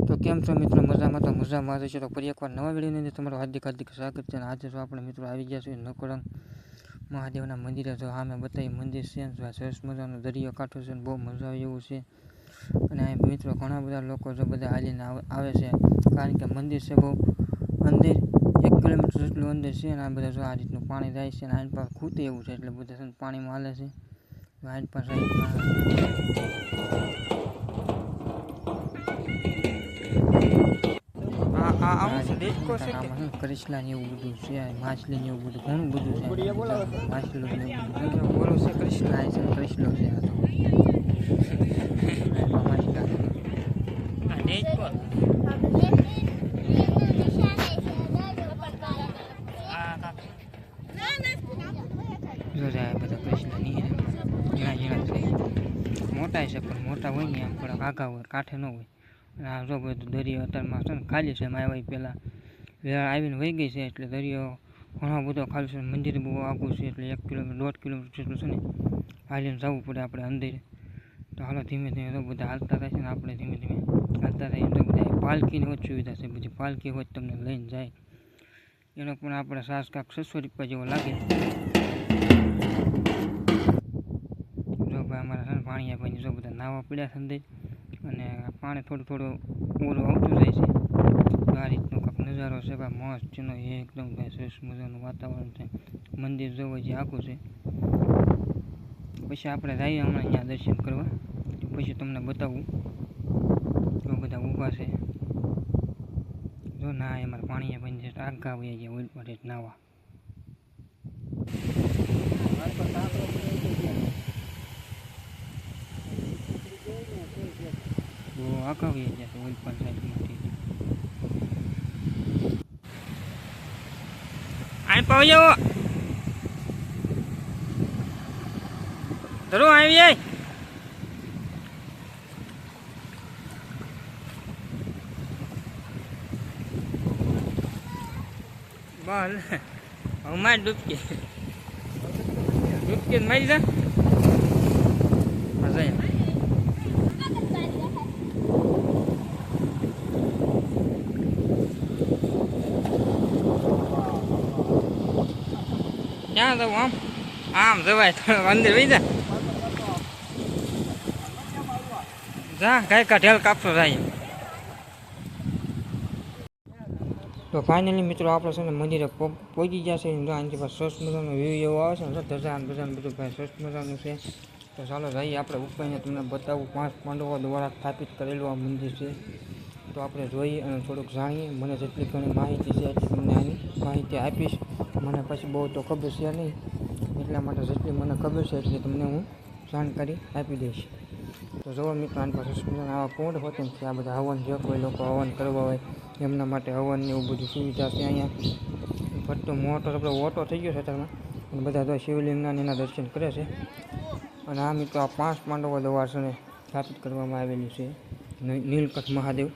તો કેમ છો મિત્રો? મજામાં તો મજામાં રહેશે. તો ફરી એકવાર નવા વિડીયોની અંદર તમારું હાર્દિક હાર્દિક સ્વાગત છે. અને આજે જો આપણે મિત્રો આવી ગયા છીએ નકોરંગ મહાદેવના મંદિરે. જો સામે બતાવી મંદિર છે, સરસ મજાનો દરિયો કાંઠો છે, બહુ મજા આવે એવું છે. અને અહીં મિત્રો ઘણા બધા લોકો જો બધા હાલીને આવે છે, કારણ કે મંદિર છે બહુ અંદર 1 કિલોમીટર જેટલું અંદર છે. અને આ બધા જો આ રીતનું પાણી જાય છે, અને આની પાસે ખૂતે એવું છે, એટલે બધા છે પાણીમાં હાલે છે. આની પાસે કરિશ્લા ને એવું બધું છે, માછલી ને એવું બધું ઘણું બધું છે. માછલું ને એવું બધું બોલો છે. કરિશ્લા છે, કરિશ્લો છે. બધા કૃષ્ણ ની ઝીણા ઝીણા છે, મોટા છે, પણ મોટા હોય ને આમ થોડાક આઘા હોય, કાંઠે ન હોય. અને આ જો બધું દરિયો અત્યારમાં છે ને ખાલી છે. એમાં આવ્યા પહેલાં વેળા આવીને વહી ગઈ છે, એટલે દરિયો ઘણો બધો ખાલી છે. મંદિર બહુ આઘું છે, એટલે 1 કિલોમીટર 1.5 કિલોમીટર જેટલું છે ને હાલીને જવું પડે આપણે અંદર. તો હાલો ધીમે ધીમે તો બધા હાલતા થાય છે ને આપણે ધીમે ધીમે હાલતા થઈએ. તો બધા પાલકીની જ સુવિધા છે, બધી પાલકી હોય તમને લઈને જાય. એનો પણ આપણે સાસ કાંક 600 રૂપિયા જેવો લાગે. જો ભાઈ અમારા છે ને પાણીયા ભાઈ જો બધા નાવા પડ્યા છે અંદર, અને પાણી થોડું થોડું ઓરું આવતું જાય છે. આ રીતનો કાંક નજારો છે ભાઈ, મસ્ત છે એકદમ ભાઈ, સરસ મજાનું વાતાવરણ છે. મંદિર જોવો જે આખું છે. પછી આપણે જઈએ હમણાં અહીંયા દર્શન કરવા, પછી તમને બતાવું. જો બધા ઊભા છે, જો ના અમારે પાણીયા ભાઈ આગા વયા ગયા ઓલ પર નાવા. બહુ આગા વયા ગયા છે ઓલ પર સાઈડમાંથી. અહીં પાવી જાઓ ધરો આવી જાય. બસ હવે મારી ડૂબકી મારી જા ક્યાં જવું? આમ આમ જવાય, અંદર વહી જા કઈ કાઢેલ કાપતો જાય. તો ફાઇનલી મિત્રો આપણે છે ને મંદિરે પહોંચી ગયા છે. આનાથી પાસે સરસ મજાનો વ્યૂ એવો આવે છે ને, ધજા બજાનું બધું ભાઈ સરસ મજાનું છે. તો ચાલો જઈએ આપણે ઉપરને તમને બતાવું. 5 પાંડવો દ્વારા સ્થાપિત કરેલું આ મંદિર છે. તો આપણે જોઈએ અને થોડુંક જાણીએ. મને જેટલી ઘણી માહિતી છે એટલી તમને આની માહિતી આપીશ. મને પછી બહુ તો ખબર છે નહીં, એટલા માટે જેટલી મને ખબર છે એટલી તમને હું જાણકારી આપી દઈશ. તો જુઓ મિત્રો, આની પાસે આવા કુંડ હોતે ને, આ બધા હવન, જે કોઈ લોકો હવન કરવા હોય એમના માટે હવનની એવું બધું સુવિધા છે અહીંયા. ફરતો મોટો આપણે ઓટો થઈ ગયો છે અત્યારમાં, અને બધા તો શિવલિંગના એના દર્શન કરે છે. અને આ મિત્રો આ 5 પાંડવો દ્વારા છે ને સ્થાપિત કરવામાં આવેલી છે નીલકંઠ મહાદેવ.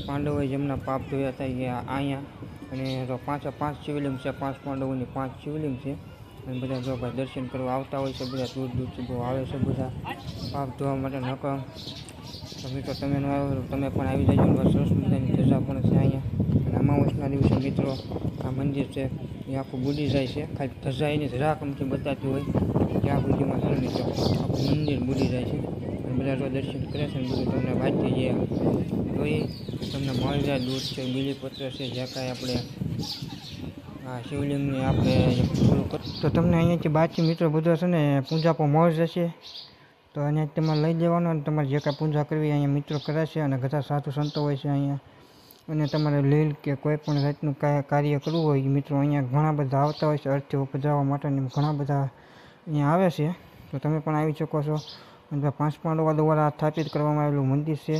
પાંડવોએ જેમના પાપ ધોયા હતા એ અહીંયા. અને તો 5 શિવલિંગ છે, 5 પાંડવોની 5 શિવલિંગ છે. અને બધા જો ભાઈ દર્શન કરવા આવતા હોય છે, બધા દૂર દૂરથી બહુ આવે છે બધા પાપ ધોવા માટે. નકર તો મિત્રો તમે ન આવ્યો તમે પણ આવી જજો. સરસ મજાની ધજા પણ છે અહીંયા. અને અમાવસના દિવસે મિત્રો આ મંદિર છે એ આખું બુડી જાય છે. ખાલી ધજા એની જરાક અમથી બતાતી હોય ત્યાં સુધીમાં છે મિત્રો આખું મંદિર બુડી જાય છે. અને બધા જો દર્શન કરે છે ને બધું તમને વાંચી જે તો એ તમને મળી જાય. દૂધ છે, બીલીપત્ર છે, જે કાંઈ આપણે આ શિવલિંગને આપણે પૂરું તો તમને અહીંયાથી બાકી મિત્રો બધો છે ને પૂજા પર મળી જશે. તો અહીંયા તમારે લઈ લેવાનો, અને તમારે જે કાંઈ પૂજા કરવી અહીંયા મિત્રો કરે છે. અને બધા સાધુ સંતો હોય છે અહીંયા. અને તમારે લીલ કે કોઈ પણ જાતનું કાર્ય કરવું હોય મિત્રો અહીંયા ઘણા બધા આવતા હોય છે. અર્થે ઉપજાવવા માટે ઘણા બધા અહીંયા આવે છે. તો તમે પણ આવી શકો છો. અને 5 પાંડવો દ્વારા સ્થાપિત કરવામાં આવેલું મંદિર છે.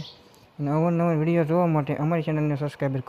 અને અવનવર વિડીયો જોવા માટે અમારી ચેનલને સબસ્ક્રાઈબ કરો.